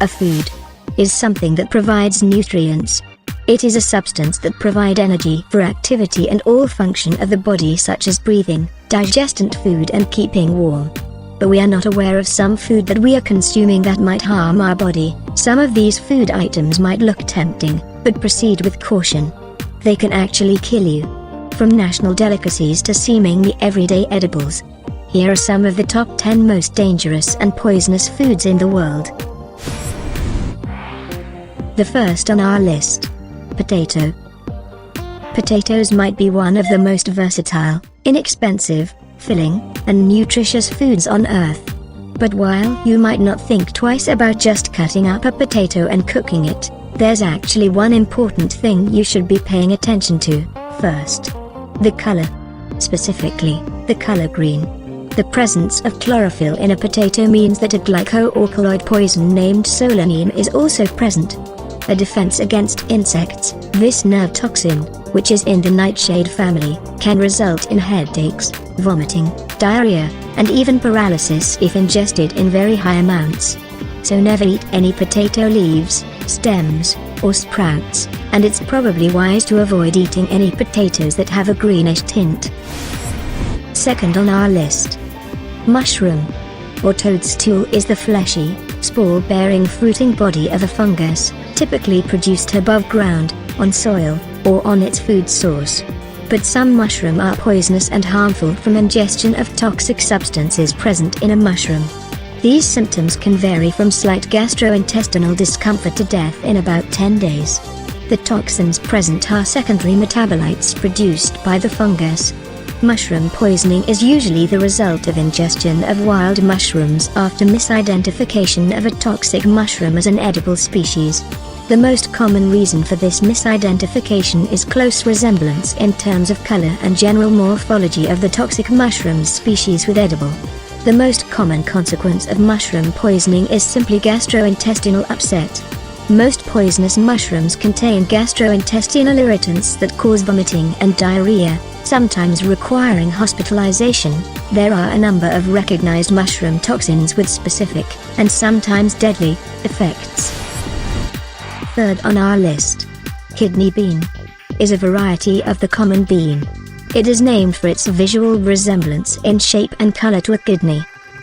A food is something that provides nutrients. It is a substance that provides energy for activity and all function of the body, such as breathing, digesting food and keeping warm. But we are not aware of some food that we are consuming that might harm our body. Some of these food items might look tempting, but proceed with caution. They can actually kill you. From national delicacies to seemingly everyday edibles. Here are some of the top 10 most dangerous and poisonous foods in the world. The first on our list. Potato. Potatoes might be one of the most versatile, inexpensive, filling, and nutritious foods on earth. But while you might not think twice about just cutting up a potato and cooking it, there's actually one important thing you should be paying attention to. First, the color. Specifically, the color green. The presence of chlorophyll in a potato means that a glycoalkaloid poison named solanine is also present. A defense against insects. This nerve toxin, which is in the nightshade family, can result in headaches, vomiting, diarrhea, and even paralysis if ingested in very high amounts. So never eat any potato leaves, stems, or sprouts, and it's probably wise to avoid eating any potatoes that have a greenish tint. Second on our list. Mushroom, or toadstool, is the fleshy, spore-bearing fruiting body of a fungus, typically produced above ground, on soil, or on its food source. But some mushrooms are poisonous and harmful from ingestion of toxic substances present in a mushroom. These symptoms can vary from slight gastrointestinal discomfort to death in about 10 days. The toxins present are secondary metabolites produced by the fungus. Mushroom poisoning is usually the result of ingestion of wild mushrooms after misidentification of a toxic mushroom as an edible species. The most common reason for this misidentification is close resemblance in terms of color and general morphology of the toxic mushroom species with edible. The most common consequence of mushroom poisoning is simply gastrointestinal upset. Most poisonous mushrooms contain gastrointestinal irritants that cause vomiting and diarrhea, sometimes requiring hospitalization. There are a number of recognized mushroom toxins with specific, and sometimes deadly, effects. Third on our list. Kidney bean is a variety of the common bean. It is named for its visual resemblance in shape and color to a kidney.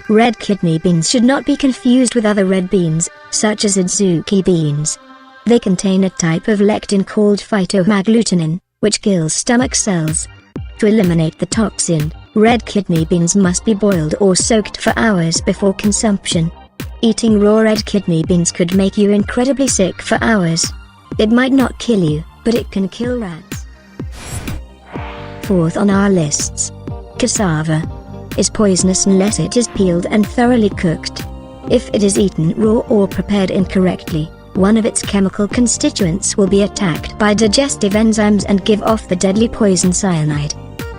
Red kidney beans should not be confused with other red beans, such as adzuki beans. They contain a type of lectin called phytohemagglutinin, which kills stomach cells. To eliminate the toxin, red kidney beans must be boiled or soaked for hours before consumption. Eating raw red kidney beans could make you incredibly sick for hours. It might not kill you, but it can kill rats. Fourth on our lists. Cassava is poisonous unless it is peeled and thoroughly cooked. If it is eaten raw or prepared incorrectly, one of its chemical constituents will be attacked by digestive enzymes and give off the deadly poison cyanide.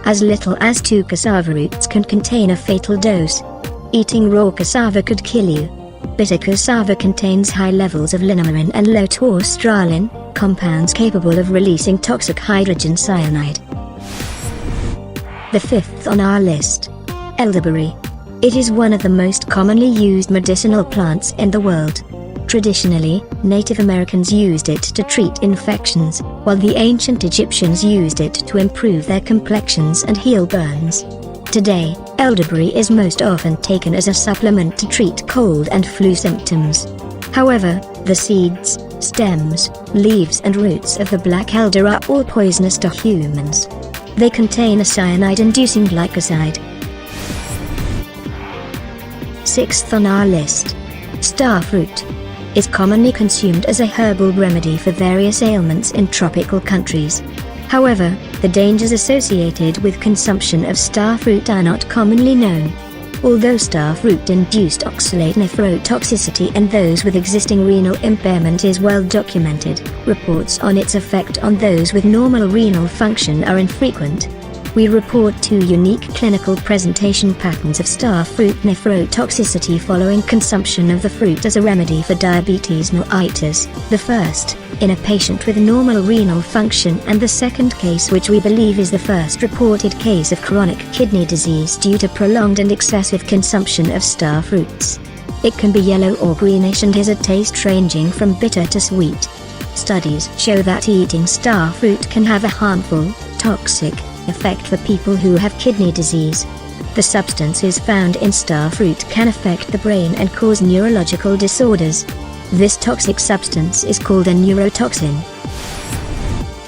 As little as 2 cassava roots can contain a fatal dose. Eating raw cassava could kill you. Bitter cassava contains high levels of linamarin and low torstralin, compounds capable of releasing toxic hydrogen cyanide. The fifth on our list. Elderberry. It is one of the most commonly used medicinal plants in the world. Traditionally, Native Americans used it to treat infections, while the ancient Egyptians used it to improve their complexions and heal burns. Today, elderberry is most often taken as a supplement to treat cold and flu symptoms. However, the seeds, stems, leaves and roots of the black elder are all poisonous to humans. They contain a cyanide-inducing glycoside. Sixth on our list. Starfruit is commonly consumed as a herbal remedy for various ailments in tropical countries. However, the dangers associated with consumption of starfruit are not commonly known. Although starfruit induced oxalate nephrotoxicity in those with existing renal impairment is well documented, reports on its effect on those with normal renal function are infrequent. We report 2 unique clinical presentation patterns of starfruit nephrotoxicity following consumption of the fruit as a remedy for diabetes mellitus, the first, in a patient with normal renal function, and the second case, which we believe is the first reported case of chronic kidney disease due to prolonged and excessive consumption of starfruits. It can be yellow or greenish and has a taste ranging from bitter to sweet. Studies show that eating star fruit can have a harmful, toxic effect for people who have kidney disease. The substances found in star fruit can affect the brain and cause neurological disorders. This toxic substance is called a neurotoxin.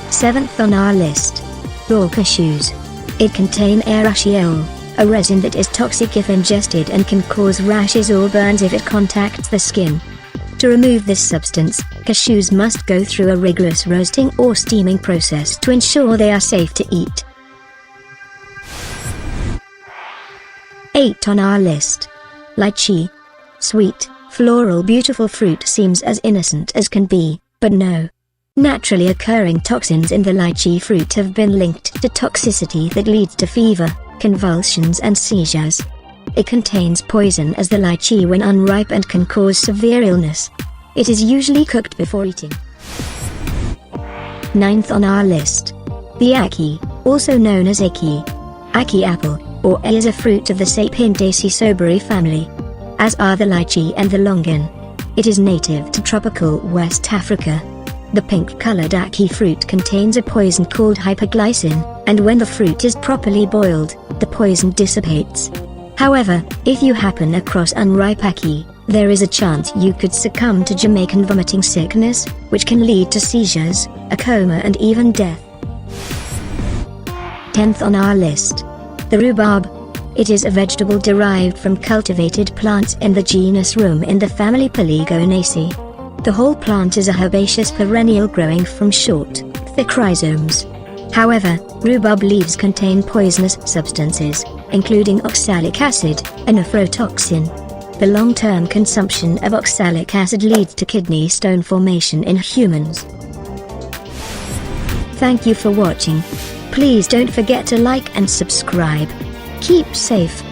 7th on our list. Raw cashews. It contain urushiol, a resin that is toxic if ingested and can cause rashes or burns if it contacts the skin. To remove this substance, cashews must go through a rigorous roasting or steaming process to ensure they are safe to eat. 8 on our list. Lychee. Sweet, floral, beautiful fruit seems as innocent as can be, but no. Naturally occurring toxins in the lychee fruit have been linked to toxicity that leads to fever, convulsions and seizures. It contains poison as the lychee when unripe and can cause severe illness. It is usually cooked before eating. 9th on our list. The ackee, also known as ackee. Ackee apple, or is a fruit of the Sapindaceae soberi family. As are the lychee and the longan. It is native to tropical West Africa. The pink-colored ackee fruit contains a poison called hyperglycin, and when the fruit is properly boiled, the poison dissipates. However, if you happen across unripe ackee, there is a chance you could succumb to Jamaican vomiting sickness, which can lead to seizures, a coma and even death. 10th on our list. The rhubarb. It is a vegetable derived from cultivated plants in the genus Rheum in the family Polygonaceae. The whole plant is a herbaceous perennial growing from short, thick rhizomes. However, rhubarb leaves contain poisonous substances, including oxalic acid, a nephrotoxin. The long-term consumption of oxalic acid leads to kidney stone formation in humans. Thank you for watching. Please don't forget to like and subscribe. Keep safe.